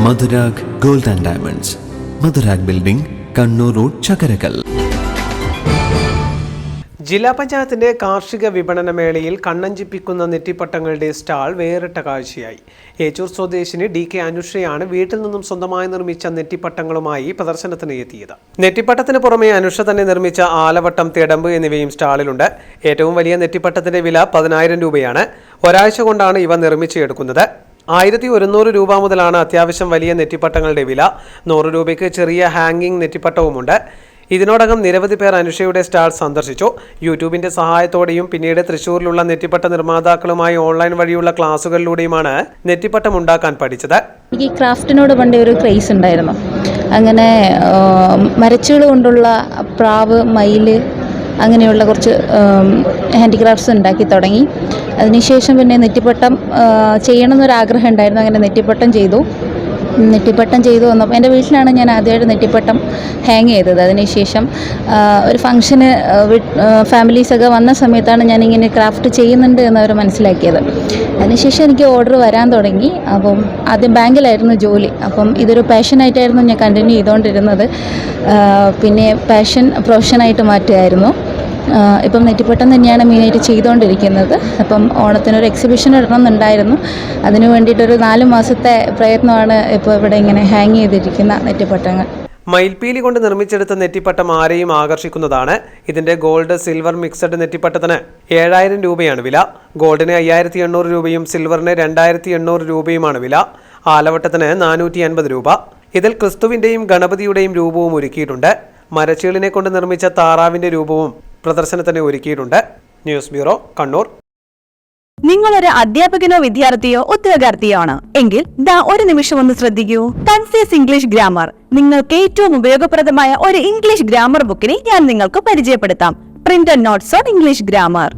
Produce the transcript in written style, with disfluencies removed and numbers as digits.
Madhurag gold and diamonds, Madhurag building, Kannur road, Chakkarakal. ജില്ലാ പഞ്ചായത്തിന്റെ കാർഷിക വിപണന മേളയിൽ കണ്ണഞ്ചിപ്പിക്കുന്ന നെറ്റിപ്പട്ടങ്ങളുടെ സ്റ്റാൾ വേറിട്ട കാഴ്ചയായി. ഏച്ചൂർ സ്വദേശിനി DK അനുഷയാണ് വീട്ടിൽ നിന്നും സ്വന്തമായി നിർമ്മിച്ച നെറ്റിപ്പട്ടങ്ങളുമായി പ്രദർശനത്തിന് എത്തിയത്. നെറ്റിപ്പട്ടത്തിന് പുറമെ അനുഷ തന്നെ നിർമ്മിച്ച ആലവട്ടം, തിടമ്പ് എന്നിവയും സ്റ്റാളിലുണ്ട്. ഏറ്റവും വലിയ നെറ്റിപ്പട്ടത്തിന്റെ വില 10,000 രൂപയാണ്. ഒരാഴ്ച കൊണ്ടാണ് ഇവ നിർമ്മിച്ചെടുക്കുന്നത്. 1100 രൂപ മുതലാണ് അത്യാവശ്യം വലിയ നെറ്റിപ്പട്ടങ്ങളുടെ വില. 100 രൂപയ്ക്ക് ചെറിയ ഹാങ്ങിങ് നെറ്റിപ്പട്ടവുമുണ്ട്. ഇതിനോടകം നിരവധി പേർ അനുഷയുടെ സ്റ്റാൾ സന്ദർശിച്ചു. യൂട്യൂബിന്റെ സഹായത്തോടെയും പിന്നീട് തൃശ്ശൂരിലുള്ള നെറ്റിപ്പട്ട നിർമ്മാതാക്കളുമായി ഓൺലൈൻ വഴിയുള്ള ക്ലാസുകളിലൂടെയുമാണ് നെറ്റിപ്പട്ടം ഉണ്ടാക്കാൻ പഠിച്ചത്. എനിക്ക് ക്രാഫ്റ്റിനോട് പണ്ടേ ഒരു ക്രേസ് ഉണ്ടായിരുന്നു. അങ്ങനെ മരച്ചുകൾ കൊണ്ടുള്ള പ്രാവ്, മയില് അങ്ങനെയുള്ള കുറച്ച് ഹാൻഡിക്രാഫ്റ്റ്സ് ഉണ്ടാക്കി തുടങ്ങി. അതിനുശേഷം പിന്നെ നെറ്റിപ്പട്ടം ചെയ്യണമെന്നൊരാഗ്രഹം ഉണ്ടായിരുന്നു. അങ്ങനെ നെറ്റിപ്പട്ടം ചെയ്തു വന്നപ്പോൾ എൻ്റെ വീട്ടിലാണ് ഞാൻ ആദ്യമായിട്ട് നെറ്റിപ്പട്ടം ഹാങ് ചെയ്തത്. അതിനുശേഷം ഒരു ഫംഗ്ഷന് ഫാമിലീസൊക്കെ വന്ന സമയത്താണ് ഞാനിങ്ങനെ ക്രാഫ്റ്റ് ചെയ്യുന്നുണ്ട് എന്നവർ മനസ്സിലാക്കിയത്. അതിനുശേഷം എനിക്ക് ഓർഡർ വരാൻ തുടങ്ങി. അപ്പം ആദ്യം ബാങ്കിലായിരുന്നു ജോലി. അപ്പം ഇതൊരു പാഷനായിട്ടായിരുന്നു ഞാൻ കണ്ടിന്യൂ ചെയ്തുകൊണ്ടിരുന്നത്. പിന്നെ പാഷൻ പ്രൊഫഷനായിട്ട് മാറ്റുമായിരുന്നു. ഇപ്പം നെറ്റിപ്പട്ടം തന്നെയാണ് മെയിനായിട്ട് ചെയ്തുകൊണ്ടിരിക്കുന്നത്. അപ്പം ഓണത്തിനൊരു എക്സിബിഷൻ ഇടണമെന്നുണ്ടായിരുന്നു. അതിനു വേണ്ടിയിട്ടൊരു 4 മാസത്തെ പ്രയത്നമാണ് ഇപ്പോൾ ഇവിടെ ഇങ്ങനെ ഹാങ് ചെയ്തിരിക്കുന്ന നെറ്റിപ്പട്ടങ്ങൾ. മയിൽപീലി കൊണ്ട് നിർമ്മിച്ചെടുത്ത നെറ്റിപ്പട്ടം ആരെയും ആകർഷിക്കുന്നതാണ്. ഇതിന്റെ ഗോൾഡ് സിൽവർ മിക്സഡ് നെറ്റിപ്പട്ടത്തിന് 7,000 രൂപയാണ് വില. ഗോൾഡിന് 5,800 രൂപയും സിൽവറിന് 2,800 രൂപയുമാണ് വില. ആലവട്ടത്തിന് 450 രൂപ. ഇതിൽ ക്രിസ്തുവിന്റെയും ഗണപതിയുടെയും രൂപവും ഒരുക്കിയിട്ടുണ്ട്. മരച്ചീളിനെ കൊണ്ട് നിർമ്മിച്ച താറാവിന്റെ രൂപവും പ്രദർശനത്തിന് ഒരുക്കിയിട്ടുണ്ട്. News bureau, Kannur. നിങ്ങളൊരു അധ്യാപകനോ വിദ്യാർത്ഥിയോ ഉദ്യോഗാർത്ഥിയോ ആണ് എങ്കിൽ ഒരു നിമിഷം ഒന്ന് ശ്രദ്ധിക്കൂ. കൺസീസ് ഇംഗ്ലീഷ് ഗ്രാമർ, നിങ്ങൾക്ക് ഏറ്റവും ഉപയോഗപ്രദമായ ഒരു ഇംഗ്ലീഷ് ഗ്രാമർ ബുക്കിനെ ഞാൻ നിങ്ങൾക്ക് പരിചയപ്പെടുത്താം. Printed notes on English grammar.